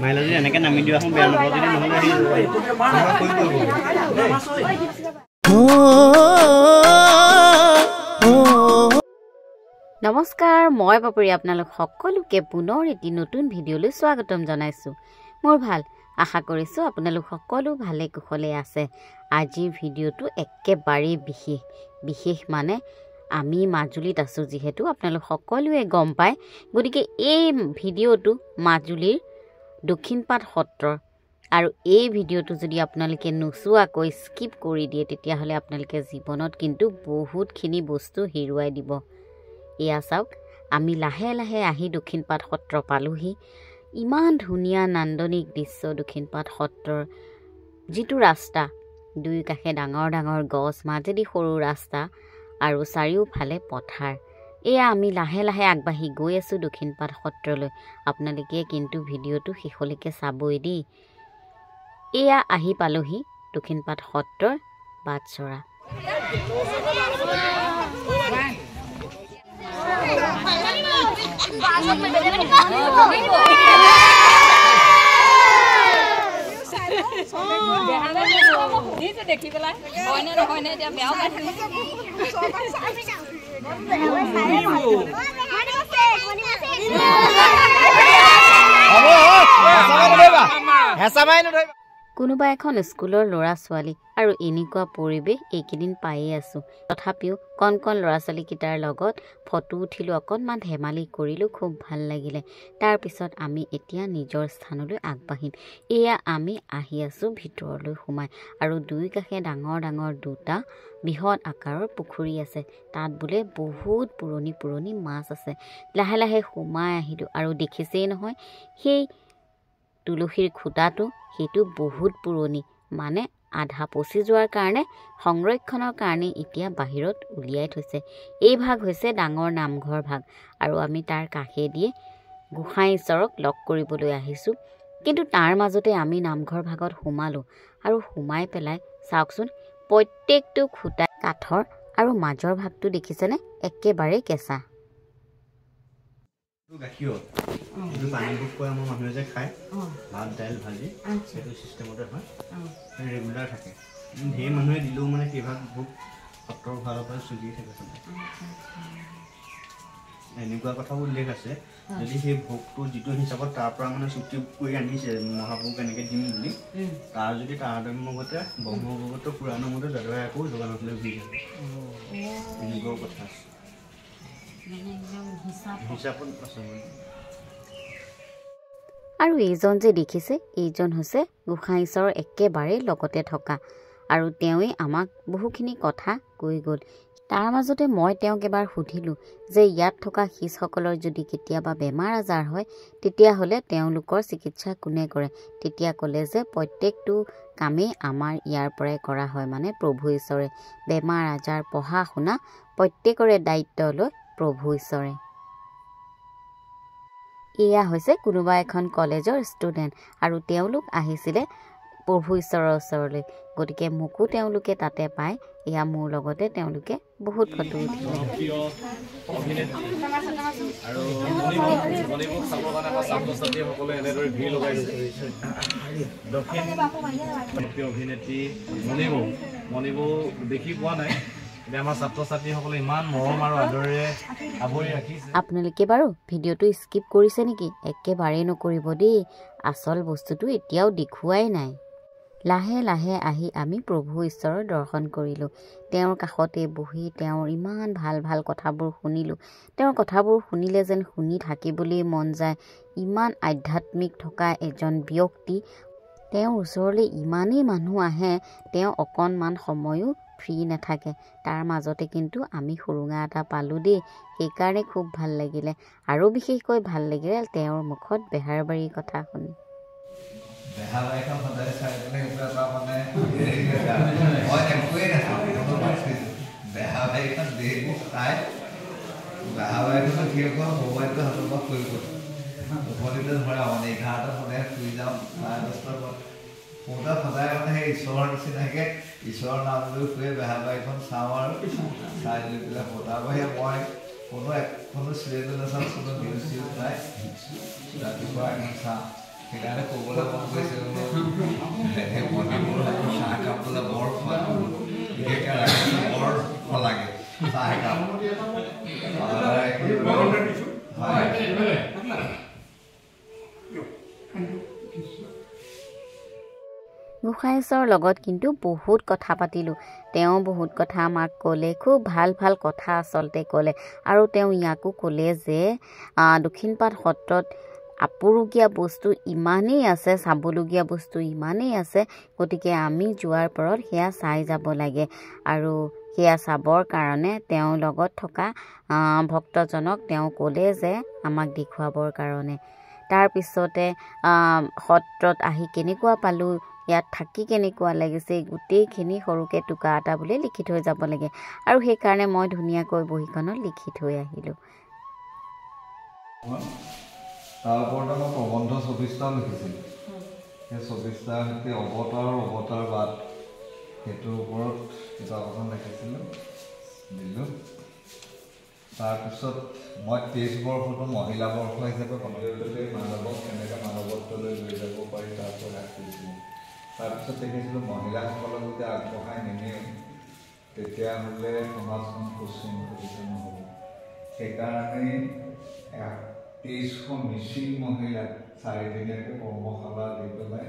Mileage এনেকে নামি দিয়া এখন বেয়া নকৰিলে নমস্কাৰ মই পাপৰি আপোনালোক সকলোকে পুনৰ এটি নতুন ভিডিঅ'লৈ স্বাগতম জনাইছো মোৰ ভাল আশা কৰিছো আপোনালোক সকলো ভালে কুশলে আছে আজিৰ ভিডিঅ'টো একেবাৰে বিশেষ মানে আমি মাজুলীত আছো যেহেতু আপোনালোক সকলোৱে গম পায় গতিকে এই ভিডিঅ'টো মাজুলীৰ দক্ষিণপাট সত্ৰ আৰু এই ভিডিঅ'টো যদি আপোনালোকে নুচুৱাকৈ স্কিপ কৰি দিয়ে তেতিয়াহ'লে আপোনালোকে জীৱনত কিন্তু বহুতখিনি বস্তু হেৰুৱাই দিব এয়া চাওক আমি লাহে লাহে আহি দক্ষিণপাট সত্ৰ পালোহি ইমান ধুনীয়া নান্দনিক দৃশ্য দক্ষিণপাট সত্ৰৰ যিটো ৰাস্তা দুই কাষে ডাঙৰ ডাঙৰ গছ মাজেদি সৰু ৰাস্তা আৰু চাৰিওফালে পথাৰ এয়া আমি লাহে লাহে আগবাঢ়ি গৈ আছো দক্ষিণপাট সত্ৰলৈ আপোনালোকে কিন্তু ভিডিঅ'টো শেষলৈকে চাবই দেই এয়া আহি পালোহি দক্ষিণপাট সত্ৰৰ বাটচৰা দেখি পেলাই হয়নে নহয়নে এতিয়া বেয়াও পাই থাকে কোনোবা এখন স্কুলৰ ল'ৰা ছোৱালী আৰু এনেকুৱা পৰিৱেশ এইকেইদিন পায়ে আছো তথাপিও কণ ল'ৰা ছোৱালীকেইটাৰ লগত ফটো উঠিলো অকণমান ধেমালি কৰিলো খুব ভাল লাগিলে তাৰ পিছত আমি এতিয়া নিজৰ স্থানলৈ আগবাঢ়িম এয়া আমি আহি আছো ভিতৰলৈ সোমাই আৰু দুই কাষে ডাঙৰ ডাঙৰ দুটা বৃহৎ আকাৰৰ পুখুৰী আছে তাত বোলে বহুত পুৰণি মাছ আছে লাহে লাহে সোমাই আহিলো আৰু দেখিছেই নহয় সেই তুলসীৰ খুঁটাটো সেইটো বহুত পুৰণি মানে আধা পচি যোৱাৰ কাৰণে সংৰক্ষণৰ কাৰণে এতিয়া বাহিৰত উলিয়াই থৈছে এই ভাগ হৈছে ডাঙৰ নামঘৰ ভাগ আৰু আমি তাৰ কাষে দিয়ে গোসাঁই ঈশ্বৰক লগ কৰিবলৈ আহিছো কিন্তু তাৰ মাজতে আমি নামঘৰ ভাগত সোমালো আৰু সোমাই পেলাই চাওকচোন প্ৰত্যেকটো খুঁটা কাঠৰ আৰু মাজৰ ভাগটো দেখিছেনে একেবাৰে কেঁচা গাখীৰ এইটো পানী বুক কৰা আমাৰ মানুহে যে খায় ভাত দাইল ভাজি সেইটো চিষ্টেমতে হয় ৰেগুলাৰ থাকে সেই মানুহে দিলেও মানে সেইভাগ ভোগ সত্ৰৰ ফালৰ পৰা চলি থাকে এনেকুৱা কথাও উল্লেখ আছে যদি সেই ভোগটো যিটো হিচাপত তাৰ পৰা মানে চুক্তি কৰি আনিছে মহাভোগ এনেকৈ দিম বুলি তাৰ যদি তাৰতম্যমতে ব্ৰহ্মভগৱতৰ পুৰাণৰ মতে যাদৱে আকৌ যোগানলৈ ঘূৰি থাকে এনেকুৱাও কথা আছে আৰু এইজন যে দেখিছে এইজন হৈছে গোসাঁই ঈশ্বৰৰ একেবাৰে লগতে থকা আৰু তেওঁৱে আমাক বহুখিনি কথা কৈ গ'ল তাৰ মাজতে মই তেওঁক এবাৰ সুধিলোঁ যে ইয়াত থকা শিষসকলৰ যদি কেতিয়াবা বেমাৰ আজাৰ হয় তেতিয়াহ'লে তেওঁলোকৰ চিকিৎসা কোনে কৰে তেতিয়া ক'লে যে প্ৰত্যেকটো কামেই আমাৰ ইয়াৰ পৰাই কৰা হয় মানে প্ৰভু ঈশ্বৰে বেমাৰ আজাৰ পঢ়া শুনা প্ৰত্যেকৰে দায়িত্ব লৈ প্ৰভু ঈশ্বৰে এয়া হৈছে কোনোবা এখন কলেজৰ ষ্টুডেণ্ট আৰু তেওঁলোক আহিছিলে প্ৰভু ঈশ্বৰৰ ওচৰলৈ গতিকে মোকো তেওঁলোকে তাতে পায় এয়া মোৰ লগতে তেওঁলোকে বহুত ফটো উঠিলে অভিনেত্ৰী মণিবৌ দেখি পোৱা নাই আমাৰ ছাত্ৰ ছাত্ৰীসকলে ইমান মৰম আৰু আদৰেৰে আৱৰি ৰাখিছে আপোনালোকে বাৰু ভিডিঅ'টো স্কিপ কৰিছে নেকি একেবাৰে নকৰিব দেই আচল বস্তুটো এতিয়াও দেখুৱাই নাই লাহে লাহে আহি আমি প্ৰভু ঈশ্বৰৰ দৰ্শন কৰিলোঁ তেওঁৰ কাষতে বহি তেওঁৰ ইমান ভাল ভাল কথাবোৰ শুনিলোঁ তেওঁৰ কথাবোৰ শুনিলে যেন শুনি থাকিবলৈ মন যায় ইমান আধ্যাত্মিক থকা এজন ব্যক্তি তেওঁৰ ওচৰলৈ ইমানেই মানুহ আহে তেওঁ অকণমান সময়ো ফ্ৰী নাথাকে তাৰ মাজতে কিন্তু আমি সুৰুঙা এটা পালোঁ দেই সেইকাৰণে খুব ভাল লাগিলে আৰু বিশেষকৈ ভাল লাগিলে তেওঁৰ মুখত বেহাৰবাৰীৰ কথা শুনি বেহাৰবাৰীখন সদায় চাই পেলাই সেইটো এটা মানে মই একোৱেই নাছিলোঁ বেহাৰবাৰীখন দেৰি চাই বেহাৰবাৰীখনত কি হ'ল মোবাইলটো হাতৰ পৰা ফুৰি গ'ল টোপনিতে ধৰা মানে 11টা সদায় শুই যাওঁ 10:30 পৰা শুওঁতে সদায় মানে সেই ঈশ্বৰৰ নিচিনাকৈ ঈশ্বৰৰ নাম লৈ শুৱে বেহাৰবাৰীখন চাওঁ আৰু চাই লৈ পেলাই তাৰ বাহিৰে মই কোনো চিৰিয়েল নাচাওঁ কোনো নিউজ চিউজ নাই ৰাতিপুৱা এখন চাহ সেইকাৰণে ক'বলৈ মন গৈছে মণিপুৰ চাহ কাপলৈ বৰ বিশেষকৈ ৰাতিপুৱা বৰ ভাল লাগে চাহ একাপ গোসাঁই ঈশ্বৰৰ লগত কিন্তু বহুত কথা পাতিলোঁ তেওঁ বহুত কথা আমাক ক'লে খুব ভাল ভাল কথা আচলতে ক'লে আৰু তেওঁ ইয়াকো ক'লে যে দক্ষিণপাট সত্ৰত আপুৰুগীয়া বস্তু ইমানেই আছে চাবলগীয়া বস্তু ইমানেই আছে গতিকে আমি যোৱাৰ পৰত সেয়া চাই যাব লাগে আৰু সেয়া চাবৰ কাৰণে তেওঁৰ লগত থকা ভক্তজনক তেওঁ ক'লে যে আমাক দেখুৱাবৰ কাৰণে তাৰপিছতে সত্ৰত আহি কেনেকুৱা পালোঁ ইয়াত থাকি কেনেকুৱা লাগিছে গোটেইখিনি সৰুকৈ টোকা এটা বুলি লিখি থৈ যাব লাগে আৰু সেইকাৰণে মই ধুনীয়াকৈ বহীখনত লিখি থৈ আহিলোঁ তাৰ ওপৰতে মই প্ৰবন্ধ ২৪টা লিখিছিলোঁ সেই ২৪টাৰ সৈতে অৱতাৰবাদ সেইটোৰ ওপৰত কিতাপ এখন লিখিছিলোঁ দিলোঁ তাৰপিছত মই ২৩ বৰ্ষটো মহিলা বৰ্ষ হিচাপে কমিউনিটি মানৱক কেনেকৈ মানৱত্বলৈ লৈ যাব পাৰি তাৰ ওপৰত ৰাখিছিলোঁ তাৰপিছত দেখিছিলোঁ মহিলাসকলক যদি আগবঢ়াই নিনিওঁ তেতিয়াহ'লে সমাজখন সুশৃংখলিত নহ'ব সেইকাৰণে ২৩শ মিচিং মহিলাক ৪ দিনীয়াকৈ কৰ্মশালা দি পেলাই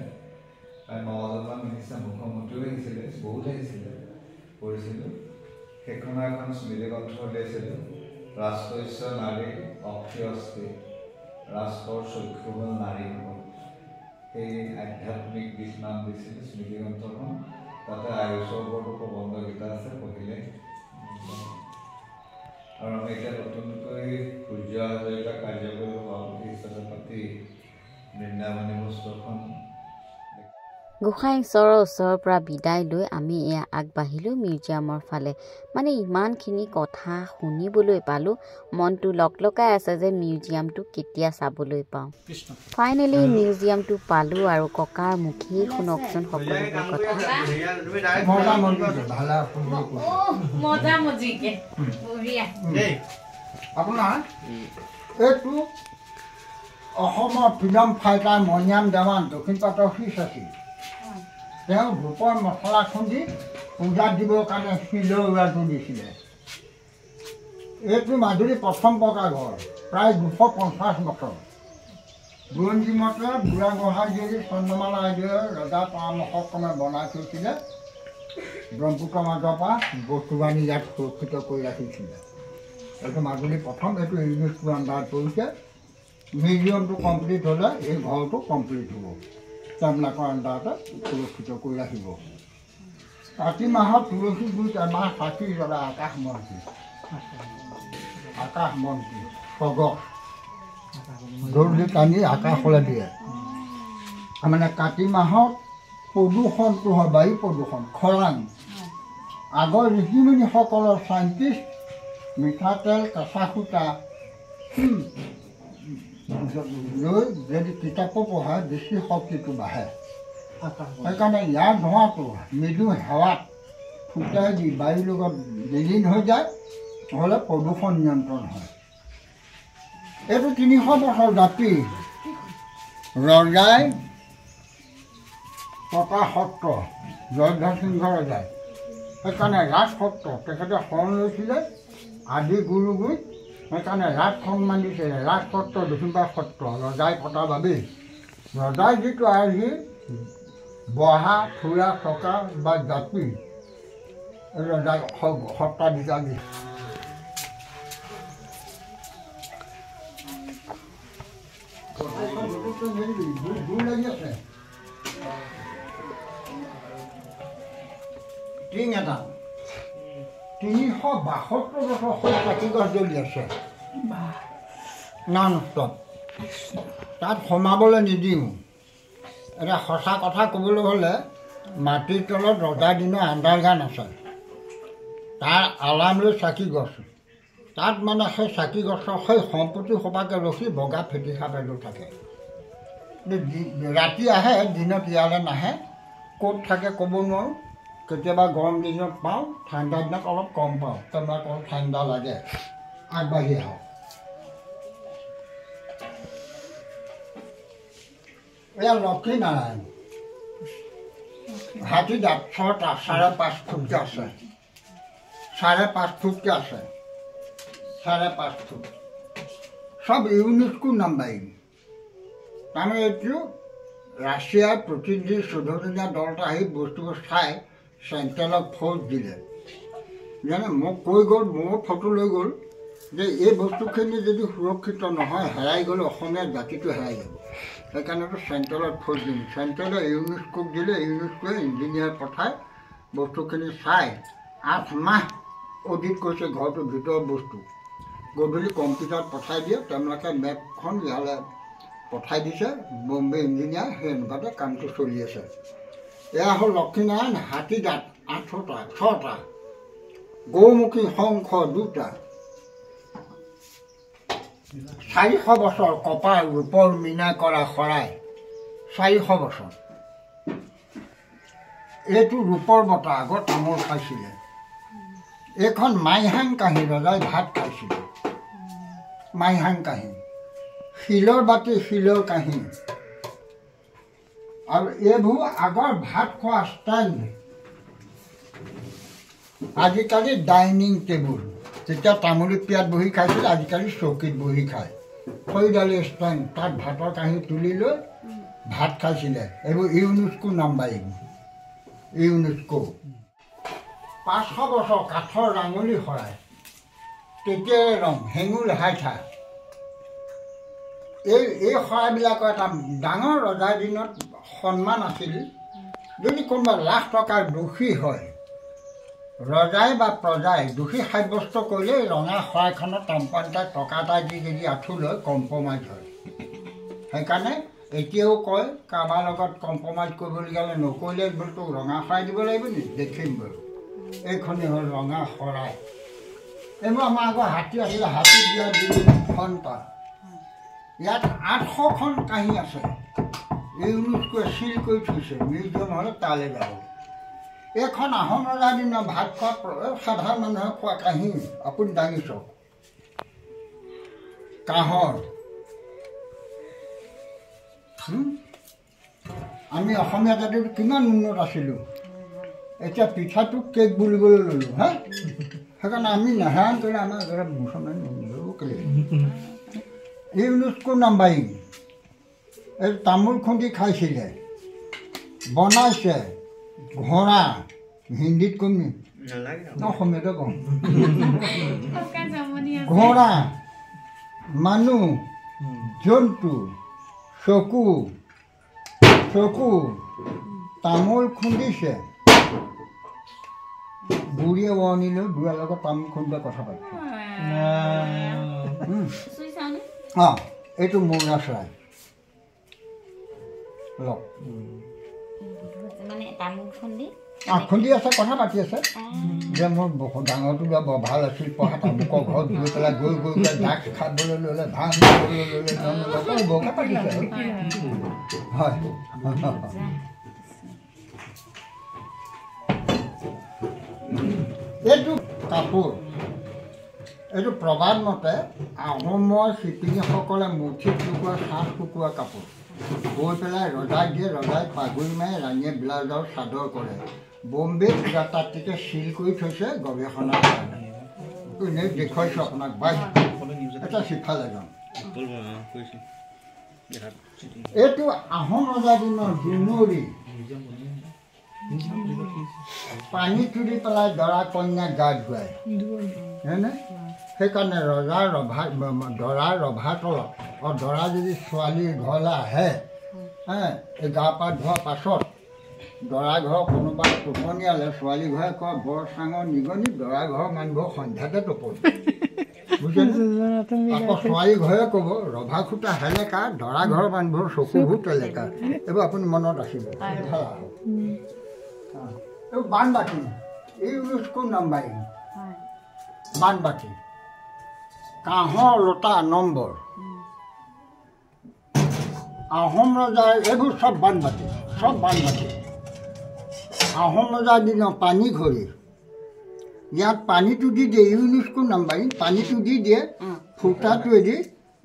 প্ৰায় ৯জনমান মিনিষ্টাৰ মুখ্যমন্ত্ৰীও আহিছিলে বহুত আহিছিলে কৰিছিলোঁ সেইখনৰ এখন স্মৃতিগ্ৰন্থ উলিয়াইছিলোঁ ৰাষ্ট্ৰস্য নাৰী অক্ষয়স্থিৰ ৰাষ্ট্ৰৰ চক্ষু হ'ল নাৰীসকল সেই আধ্যাত্মিক দিশ নাম দিছিলোঁ স্মৃতিগ্ৰন্থখন তাতে আয়ুষৰ ওপৰতো প্ৰবন্ধকেইটা আছে পঢ়িলে আৰু আমি এতিয়া নতুনকৈ সূৰ্য হাজৰিকা কাৰ্যকৰী সভাপতি হিচাপে পাতি বৃন্দাবনী বস্ত্ৰখন গোসাঁই ঈশ্বৰৰ ওচৰৰ পৰা বিদায় লৈ আমি এয়া আগবাঢ়িলোঁ মিউজিয়ামৰ ফালে মানে ইমানখিনি কথা শুনিবলৈ পালোঁ মনটো লকলকাই আছে যে মিউজিয়ামটো কেতিয়া চাবলৈ পাওঁ ফাইনেলি মিউজিয়ামটো পালোঁ আৰু ককাৰ মুখেই শুনকচোন সকলোবোৰ কথা আপোনাৰ এইটো অসমৰ ফ্ৰীডম ফাইটাৰ মণিৰাম দেৱান দক্ষিণপাটৰ শীৰ্ষ আছিল তেওঁ ধূপৰ মছলা খুন্দি পূজাত দিবৰ কাৰণে শিলৌৰাটো দিছিলে এইটো মাজুলী প্ৰথম পকা ঘৰ প্ৰায় ২৫০ বছৰ বুৰঞ্জী মতে বুঢ়াগোহাঁইদেউৰী চন্দ্ৰমালা আইদেউৰ ৰজা পৰামৰ্শক্ৰমে বনাই থৈছিলে ব্ৰহ্মপুত্ৰৰ মাজৰ পৰা বস্তু বাহিনী ইয়াত সুৰক্ষিত কৰি ৰাখিছিলে এইটো মাজুলী প্ৰথম এইটো ইউনেস্কোৰ আণ্ডাৰত পৰিছে মিউজিয়ামটো কমপ্লিট হ'লে এই ঘৰটো কমপ্লিট হ'ব তেওঁবিলাকৰ আণ্ডাৰতে সুৰক্ষিত কৰি ৰাখিব কাতি মাহত তুলসী গুৰিত এমাহ চাকি জ্বলাই আকাশ বন্তি স্বগত দৌৰি টানি আকাশলৈ দিয়ে মানে কাতি মাহত প্ৰদূষণটো হয় বায়ু প্ৰদূষণ খৰাং আগৰ ঋষিমুনিসকলৰ চাইণ্টিষ্ট মিঠাতেল কেঁচা সূতা লৈ যদি কিতাপো পঢ়ায় বেছি শক্তিটো বাঢ়ে সেইকাৰণে ইয়াৰ ধোঁৱাটো মৃদু সেৱাত ফুটাই দি বায়ুৰ লগত বিলীন হৈ যায় নহ'লে প্ৰদূষণ নিয়ন্ত্ৰণ হয় এইটো ৩০০ বছৰ জাতি ৰজাই পতা সত্ৰ জয়ধ্বজ সিংহ ৰজাই সেইকাৰণে ৰাজ সত্ৰ তেখেতে শৰণ লৈছিলে আদি গুৰুগুৰিত সেইকাৰণে ৰাজ সন্মান দিছিলে ৰাজ সত্ৰ দক্ষিণপাট সত্ৰ ৰজাই পতাৰ বাবেই ৰজাই যিটো আৰ্হি বহা ফুৰা থকা বা জাতি ৰজাই সত্ৰাধিকাৰ দিছে টিং এটা ৩৭২ বছৰ সৰু কাটি গছ জ্বলি আছে নন ষ্টপ তাত সোমাবলৈ নিদিওঁ এতিয়া সঁচা কথা ক'বলৈ হ'লে মাটিৰ তলত ৰজাৰ দিনৰ আণ্ডাৰগ্ৰাউণ্ড আছে তাৰ আলাম লৈ চাকি গছ তাত মানে সেই চাকি গছৰ সেই সম্পত্তি সোপাকে ৰখি বগা ফেটি সাপ এযোৰ থাকে ৰাতি আহে দিনত ইয়ালৈ নাহে ক'ত থাকে ক'ব নোৱাৰোঁ কেতিয়াবা গৰম দিনত পাওঁ ঠাণ্ডা দিনত অলপ কম পাওঁ তেওঁলোকক অলপ ঠাণ্ডা লাগে আগবাঢ়ি আহক। এয়া লক্ষ্মীনাৰায়ণ হাতী দাঁত 6টা 5.5 ফুটকে আছে, 5.5 ফুটকে আছে, 5.5 ফুট সব ইউনেস্কো নাম্বাৰিং। তাৰমানে এইটো ৰাছিয়াৰ প্ৰতিনিধি 14 দিনীয়া দল এটা আহি বস্তুবোৰ চাই চেণ্ট্ৰেলক ফ'ৰ্চ দিলে। যেনে মোক কৈ গ'ল, মোৰ ফটো লৈ গ'ল যে এই বস্তুখিনি যদি সুৰক্ষিত নহয় হেৰাই গ'লে অসমীয়া জাতিটো হেৰাই যাব। সেইকাৰণেতো চেণ্ট্ৰেলত ফ'ৰ্চ দিম। চেণ্ট্ৰেলে ইউনেস্কোক দিলে, ইউনেস্কোৱে ইঞ্জিনিয়াৰ পঠাই বস্তুখিনি চাই 8 মাহ অডিট কৰিছে ঘৰটোৰ ভিতৰৰ বস্তু। গধূলি কম্পিউটাৰত পঠাই দিয়ে, তেওঁলোকে মেপখন ইয়ালৈ পঠাই দিছে বম্বে ইঞ্জিনিয়াৰ, সেই অনুপাতে কামটো চলি আছে। এয়া হ'ল লক্ষ্মীনাৰায়ণ হাতী দাঁত 8টা 6টা, গৌমুখী শংখ 2টা, 400 বছৰ কপাৰ ৰূপৰ মীনা কৰা শৰাই, 400 বছৰ। এইটো ৰূপৰ বঁটা, আগত তামোল খাইছিলে। এইখন মাইহাং কাঁহী, ৰজাই ভাত খাইছিলে, মাইহাং কাঁহী, শিলৰ বাতি শিলৰ কাঁহী। আৰু এইবোৰ আগৰ ভাত খোৱা ষ্টেণ্ড, আজিকালি ডাইনিং টেবুল। তেতিয়া তামোলী পিয়াত বহি খাইছিল, আজিকালি চকীত বহি খায়। খৰিডালি ষ্টেণ্ড, তাত ভাতৰ কাঁহী তুলি লৈ ভাত খাইছিলে। এইবোৰ ইউনেস্কো নাম্বাৰিং, ইউনেস্কো। 500 বছৰ কাঠৰ ৰাঙলী শৰাই, তেতিয়াৰে ৰং, হেঙুল হাইঠা। এই শৰাইবিলাকৰ এটা ডাঙৰ ৰজাৰ দিনত সন্মান আছিল। যদি কোনোবা লাখ টকাৰ দোষী হয়, ৰজাই বা প্ৰজাই দোষী সাব্যস্ত কৰিলে ৰঙা শৰাইখনত কোম্পানীটাই টকা এটা দি যদি আঁঠু লৈ কম্প্ৰমাইজ হয়। সেইকাৰণে এতিয়াও কয় কাৰোবাৰ লগত কম্প্ৰমাইজ কৰিবলগীয়া হ'লে নকৰিলে বোলে তোক ৰঙা শৰাই দিব লাগিব নি, দেখিম বাৰু। এইখনেই হ'ল ৰঙা শৰাই। এইবোৰ আমাৰ আগৰ হাতী আছিলে, হাতী দিয়া ঘণ্টা। ইয়াত 800খন কাঁহী আছে, ইউনেস্কোৱে চিল কৰি থৈছে। মিউজিয়াম হ'লে তালৈ যাব। এইখন আহোম ৰজাৰ দিনৰ ভাত খোৱা সাধাৰণ মানুহে খোৱা কাঁহী, আপুনি দাঙি চাওক, কাঁহৰ। আমি অসমীয়া জাতিটো কিমান উন্নত আছিলোঁ, এতিয়া পিঠাটো কেক বুলিবলৈ ল'লোঁ হা। সেইকাৰণে আমি নেহেৰান কৰিলে আমাৰ একেবাৰে মুছলমান নিদিলেও কেলে। UNESCO numbering. এই তামোল খুন্দি খাইছিলে, বনাইছে ঘোঁৰা, হিন্দীত কম নি, অসমীয়াতে কম। ঘোঁৰা, মানুহ, জন্তু, চকু, তামোল খুন্দিছে। বুঢ়ীয়ে ৱৰ্ণি লৈ বুঢ়াৰ লগত তামোল খুন্দিলে কথা পাতিছে। অঁ, এইটো মৌৰা চৰাই। লওক খুন্দি আছে, কথা পাতি আছে যে মোৰ ডাঙৰটো বৰ ভাল আছিল, পঢ়া তামোকৰ ঘৰত গৈ পেলাই গৈ ডাক খাবলৈ ল'লে, ভাং খাবলৈ ল'লে, বৰকে পাতিছে। হয়, এইটো কাপোৰ, এইটো প্ৰবাদ মতে আহোমৰ শিপিনীসকলে মুঠিত লুকুৱা শ্বাস শুকুওৱা কাপোৰ গৈ পেলাই ৰজাক দিয়ে। ৰজাই পাগুৰি মাৰি ৰাণীয়ে ব্লাউজ আৰু চাদৰ কৰে। বম্বে তাত্ত্বিকে চিল কৰি থৈছে গৱেষণাৰ কাৰণে। এনেই দেখুৱাইছোঁ আপোনাক, বাইছ এটা সিফালে যাওঁ। এইটো আহোম ৰজাৰ দিনৰ জোনৰি, পানী তুলি পেলাই দৰা কন্যাক গা ধুৱাই, হয়নে? সেইকাৰণে দৰাৰ ৰভাৰ তলত, দৰা যদি ছোৱালীৰ ঘৰলৈ আহে, এই গা পা ধোৱাৰ পাছত দৰা ঘৰ কোনোবা টোপনিয়ালে, ছোৱালী ঘৰে কয় বৰ চাঙৰ নিগনি, দৰা ঘৰৰ মানুহবোৰ সন্ধ্যাতে টোপনি। বুজিছে? আকৌ ছোৱালী ঘৰে ক'ব ৰভা খুটা হেলেকা, দৰা ঘৰৰ মানুহবোৰ চকুবোৰ তেলেকা। এইবোৰ আপুনি মনত ৰাখিব। এইবোৰ বানবাতি, ইউনেস্কো নাম্বাৰিং বানবাতি, কাঁহৰ লোটা নম্বৰ, আহোম ৰজাৰ, এইবোৰ চব বানবাতি, চব বানবাতি। আহোম ৰজাৰ দিনৰ পানী ঘড়ী, ইয়াত পানীটো দি দিয়ে ইউনিস্কো নাম্বাৰিং পানীটো দি দিয়ে ফুটাটোৱেদি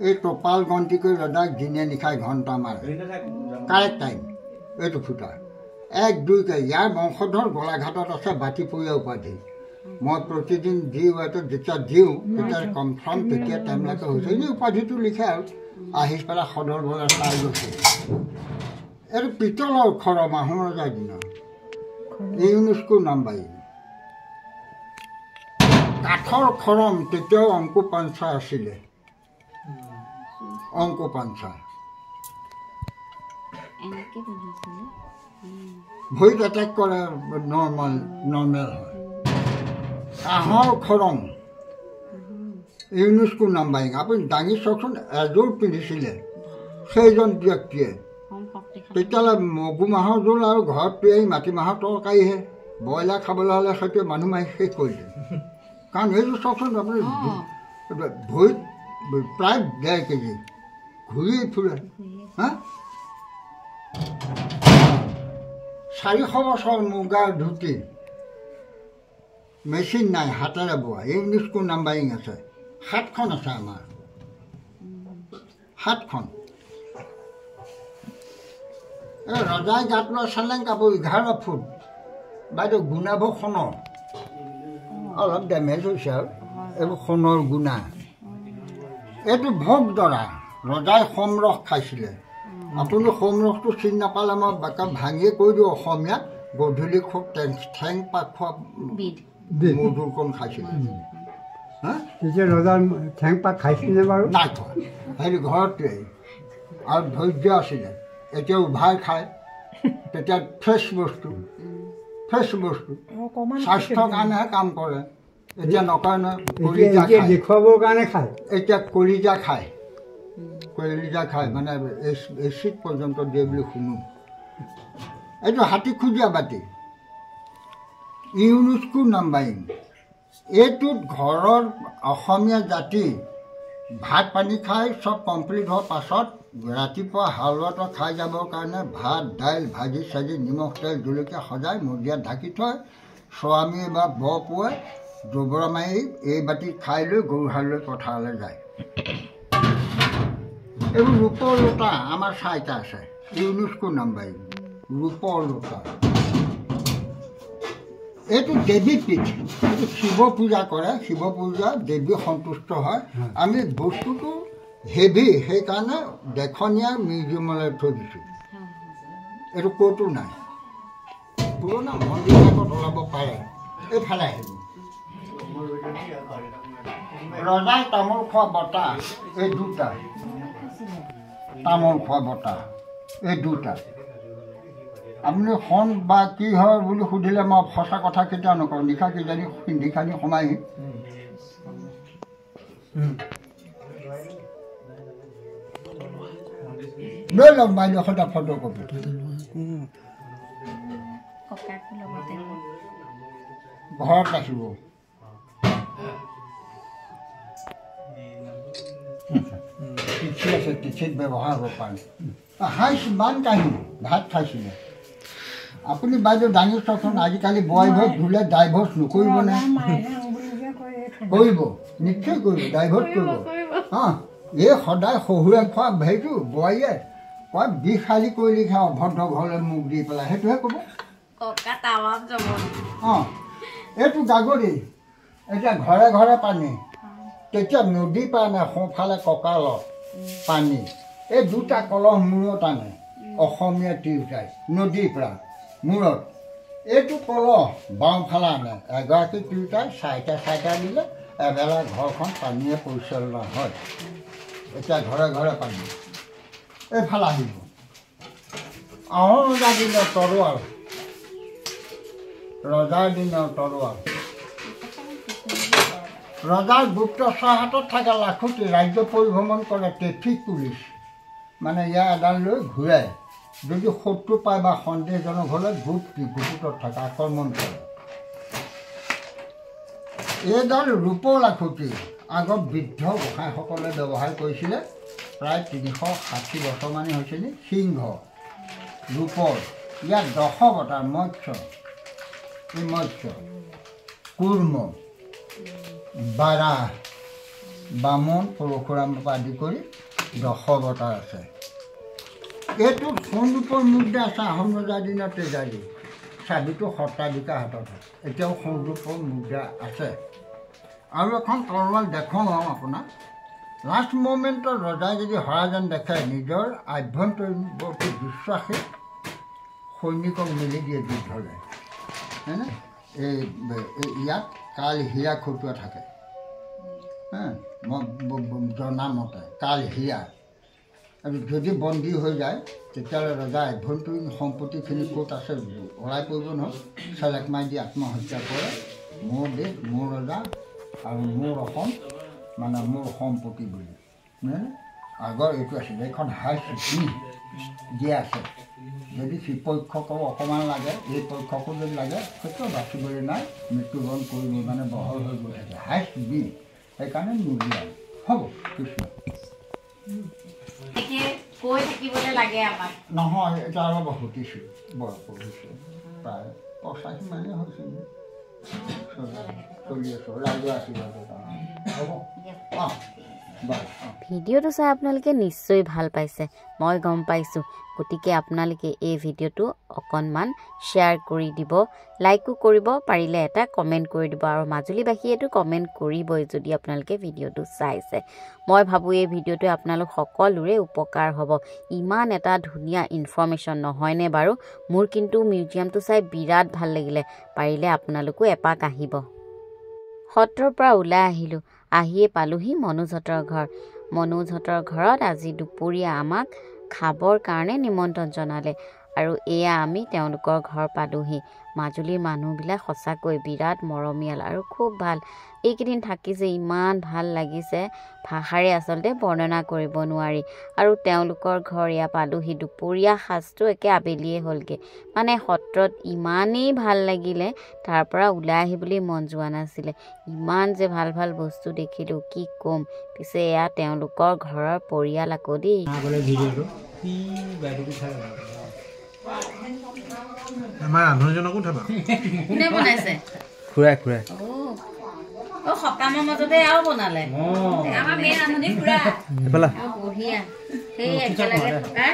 এই টোপাল গন্তি কৰি ৰজাক দিনে নিশাই ঘণ্টা মাৰে কাৰেক্ট টাইম এইটো ফুটা 1 2 কে ইয়াৰ বংশধৰ গোলাঘাটত আছে বাতিপুৰীয়া উপাধি মই প্ৰতিদিন দিওঁটো যেতিয়া দিওঁ তেতিয়া কনফাৰ্ম তেতিয়া টাইমলৈকে হৈছে এই উপাধিটো লিখে আৰু আহি পেলাই সদৰ বলে চাই গৈছে এইটো পিতলৰ খৰম আহোম ৰজাৰ দিনৰ ইউনিস্কো নাম্বাৰিং কাঠৰ খৰম তেতিয়াও অংকু পাঞ্চা আছিলে অংকু পাঞ্চা ভৰিত এটেক কৰে নৰ্মেল হয় কাঁহৰ খৰম ইউনিস্কো নাম্বাৰিং আপুনি দাঙি চাওকচোন এযোৰ পিন্ধিছিলে সেইজন ব্যক্তিয়ে তেতিয়াহ'লে মগু মাহৰ জোল আৰু ঘৰত পিয়াই মাটিমাহৰ তৰকাৰীহে ব্ৰইলাৰ খাবলৈ হ'লে সেইটোৱে মানুহ মাৰি শেষ কৰিলে কাৰণ এইযোৰ চাওকচোন আপুনি ভৰিত প্ৰায় 1.5 কেজি ঘূৰি ফুৰে হা 400 বছৰ মুগাৰ ধুতি মেচিন নাই হাতেৰে বোৱা ইউনিস্কো নাম্বাৰিং আছে 7খন আছে আমাৰ 7খন এই ৰজাই গাত লোৱা চেলেং কাপোৰ 11 ফুট বাইদেউ গুণাবোৰ সোণৰ অলপ ডেমেজ হৈছে আৰু এইবোৰ সোণৰ গুণা এইটো ভোগ দৰা ৰজাই সোমৰস খাইছিলে আপুনি সোমৰসটো চিনি নাপালে মই বাকা ভাঙিয়ে কৈ দিওঁ অসমীয়াত গধূলি খুব ঠেং পাত খোৱা মধুৰকণ খাইছিলে হা তেতিয়া ৰজাৰ ঠেং পাত খাইছিলে বাৰু নাই খোৱা হেৰি ঘৰতে আৰু ধৈৰ্য আছিলে এতিয়া উভাই খায় তেতিয়া ফ্ৰেছ বস্তু স্বাস্থ্যৰ কাৰণেহে কাম কৰে এতিয়া নকৰে নহয় দেখুৱাবৰ কাৰণে খায় এতিয়া কলিজা খায় মানে এচিড পৰ্যন্ত দিয়ে বুলি শুনো এইটো হাতী খুজীয়া বাতি ইউনিস্কো নাম্বাৰিং এইটোত ঘৰৰ অসমীয়া জাতি ভাত পানী খাই চব কমপ্লিট হোৱাৰ পাছত ৰাতিপুৱা হালোৱাটো খাই যাবৰ কাৰণে ভাত দাইল ভাজি চাজি নিমখ তেল জলকীয়া সজাই মজিয়াত ঢাকি থয় স্বামী বা বৰপুৱাই জবৰা মাৰি এই বাতি খাই লৈ গৰুহাললৈ পথাৰলৈ যায় এইবোৰ ৰূপৰ লোটা আমাৰ চাৰিটা আছে ইউনিস্কো নাম্বাৰিং ৰূপৰ লোটা এইটো দেৱী পীঠ এইটো শিৱ পূজা কৰে শিৱ পূজা দেৱী সন্তুষ্ট হয় আমি বস্তুটো হেভি সেইকাৰণে দেখনীয়া মিউজিয়ামলৈ থৈ দিছোঁ এইটো ক'তো নাই পুৰণা মন্দিৰবিলাকত ওলাব পাৰে এইফালে আহিব ৰজাই তামোল খোৱা বঁটা এই দুটা তামোল খোৱা বঁটা এই দুটা আপুনি সোণ বা কি হয় বুলি সুধিলে মই সঁচা কথা কেতিয়াও নকওঁ নিশা কিজানি পিন্ধিখানি সোমাই লৈ লওক বাইদেউ সৈতে ফটো কপি ঘৰত ৰাখিব তিথি আছে তিথিত ব্যৱহাৰ হ'ব পাৰে হাইছ মান কাহিনী ভাত খাইছিলে আপুনি বাইদেউ দাঙি চাওকচোন আজিকালি বয়ভোজ ধুলে ডাইভৰ্চ নকৰিবনে কৰিব নিশ্চয় কৰিব ডাইভৰ্চ কৰিব অঁ এই সদায় শহুৰে খোৱা হেৰিটো বোৱাৰীয়ে কয় বিষালী কৰিলি খাওঁ অভদ্ৰ ঘৰলৈ মুখ দি পেলাই সেইটোহে ক'ব অঁ এইটো গাগৰি এতিয়া ঘৰে ঘৰে পানী তেতিয়া নদী পায় নাই সোঁফালে কঁকালত পানী এই দুটা কলহ মূৰত আনে অসমীয়া তিৰোতাই নদীৰ পৰা মূৰত এইটো কলহ বাওঁফালে আনে এগৰাকী তিৰোতাই চাৰিটা দিলে এবেলা ঘৰখন পানীয়ে পৰিচালনা হয় এতিয়া ঘৰে ঘৰে পানী এইফালে আহিব আহোম ৰজাৰ দিনৰ তৰোৱাল ৰজাৰ দিনৰ তৰোৱাল ৰজাৰ গুপ্তচৰ হাতত থকা লাখুটি ৰাজ্য পৰিভ্ৰমণ কৰে ট্ৰেফিক পুলিচ মানে ইয়াৰ এডাল লৈ ঘূৰাই যদি শত্ৰু পায় বা সন্দেহজনক হ'লে গুপুতত থকা আক্ৰমণ কৰে এইডাল ৰূপৰ লাখুটি আগত বৃদ্ধ গোসাঁইসকলে ব্যৱহাৰ কৰিছিলে প্ৰায় 360 বছৰমানেই হৈছে নি সিংহ ৰূপৰ ইয়াত 10 বটাৰ মৎস্য এই মৎস্য কুৰ্ম বাৰা বামন পৰশুৰাম আদি কৰি 10 অৱতাৰ আছে। এইটো সোণৰূপৰ মুদ্ৰা আছে আহোম ৰজাৰ দিনত তেজাৰী চাবিটো সত্ৰাধিকাৰ হাতত হয়। এতিয়াও সোণৰূপৰ মুদ্ৰা আছে। আৰু এখন তৰোৱাল দেখুৱাওঁ আপোনাক। লাষ্ট মুমেণ্টত ৰজাই যদি হৰা যেন দেখে নিজৰ আভ্যন্তৰীণ অতি বিশ্বাসী সৈনিকক মেলি দিয়ে যুদ্ধলৈ, হয়নে? ইয়াত কাল হীৰা খটুৱা থাকে, মই জনামতে কাল হীৰা। আৰু যদি বন্দী হৈ যায় তেতিয়াহ'লে ৰজাৰ আভ্যন্তৰীণ সম্পত্তিখিনি ক'ত আছে ওলাই পৰিব নহয়, চেলেক মাৰি দি আত্মহত্যা কৰে। মোৰ দেশ, মোৰ ৰজা আৰু মোৰ অসম, মানে মোৰ সম্পত্তি বুলি। আগৰ এইটো আছিলে, এইখন হাইষ্ট দিয়া আছে। যদি সি পক্ষকো অকণমান লাগে, এই পক্ষকো যদি লাগে, সেইটো বাচিবলৈ নাই, মৃত্যুবৰণ কৰিব, মানে বহল হৈ গৈ থাকে। হাইষ্ট বি, সেইকাৰণে নুলিয়াই। হ'ব কৃষ্ণ নহয়, এতিয়া অলপ সুধিছোঁ, বয়স পঢ়িছোঁ, প্ৰায় 85 মানেই হৈছে। চলি আছোঁ, ৰাইজৰ আশীৰ্বাদৰ কাৰণে। হ'ব অঁ। ভিডিঅ'টো চাই আপোনালোকে নিশ্চয় ভাল পাইছে, মই গম পাইছোঁ। গতিকে আপোনালোকে এই ভিডিঅ'টো অকণমান শ্বেয়াৰ কৰি দিব, লাইকো কৰিব, পাৰিলে এটা কমেণ্ট কৰি দিব। আৰু মাজুলীবাসীয়েতো কমেণ্ট কৰিবই যদি আপোনালোকে ভিডিঅ'টো চাইছে। মই ভাবোঁ এই ভিডিঅ'টোৱে আপোনালোক সকলোৰে উপকাৰ হ'ব। ইমান এটা ধুনীয়া ইনফৰ্মেশ্যন নহয়নে বাৰু? মোৰ কিন্তু মিউজিয়ামটো চাই বিৰাট ভাল লাগিলে। পাৰিলে আপোনালোকো এপাক আহিব। সত্ৰৰ পৰা ওলাই আহিলোঁ, আহিয়ে পালোহি মনোজহঁতৰ ঘৰ। মনোজহঁতৰ ঘৰত আজি দুপৰীয়া আমাক খাবৰ কাৰণে নিমন্ত্ৰণ জনালে। আৰু এয়া আমি তেওঁলোকৰ ঘৰ পালোহি। মাজুলীৰ মানুহবিলাক সঁচাকৈ বিৰাট মৰমীয়াল আৰু খুব ভাল। এইকেইদিন থাকি যে ইমান ভাল লাগিছে, ভাষাৰে আচলতে বৰ্ণনা কৰিব নোৱাৰি। আৰু তেওঁলোকৰ ঘৰ এয়া পালোহি। দুপৰীয়া সাজটো একে আবেলিয়ে হ'লগৈ। মানে সত্ৰত ইমানেই ভাল লাগিলে, তাৰ পৰা ওলাই আহিবলৈ মন যোৱা নাছিলে। ইমান যে ভাল ভাল বস্তু দেখিলোঁ, কি ক'ম। পিছে এয়া তেওঁলোকৰ ঘৰৰ পৰিয়াল আকৌ দেই। আমাৰ ৰান্ধনীজনকো উঠাবা। কোনে বনাইছে? খুৰাই খুৰাই। অ' সকামৰ মাজতে আৰু বনালে। আমাৰ মেইন ৰান্ধনি খুৰা। বঢ়িয়া। সেই একেলগে থকাৰ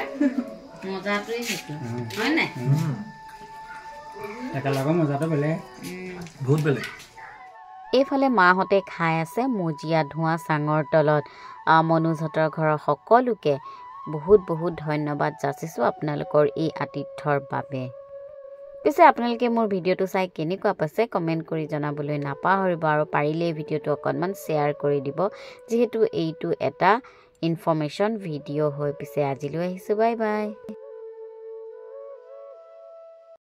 মজাটোৱেই সেইটো, হয় নাই? একেলগে মজাটো বেলেগ, বহুত বেলেগ। এইফালে মাহঁতে খাই আছে মজিয়া ধোঁৱা চাঙৰ তলত। মনোজহঁতৰ ঘৰৰ সকলোকে বহুত বহুত ধন্যবাদ যাচিছোঁ আপোনালোকৰ এই আতিথ্যৰ বাবে। পিছে আপোনালোকে মোৰ ভিডিঅ'টো চাই কেনেকুৱা পাইছে কমেণ্ট কৰি জনাবলৈ নাপাহৰিব। আৰু পাৰিলে এই ভিডিঅ'টো অকণমান শ্বেয়াৰ কৰি দিব, যিহেতু এইটো এটা ইনফৰ্মেশ্যন ভিডিঅ' হৈ। পিছে আজিলৈ আহিছোঁ, বাই বাই।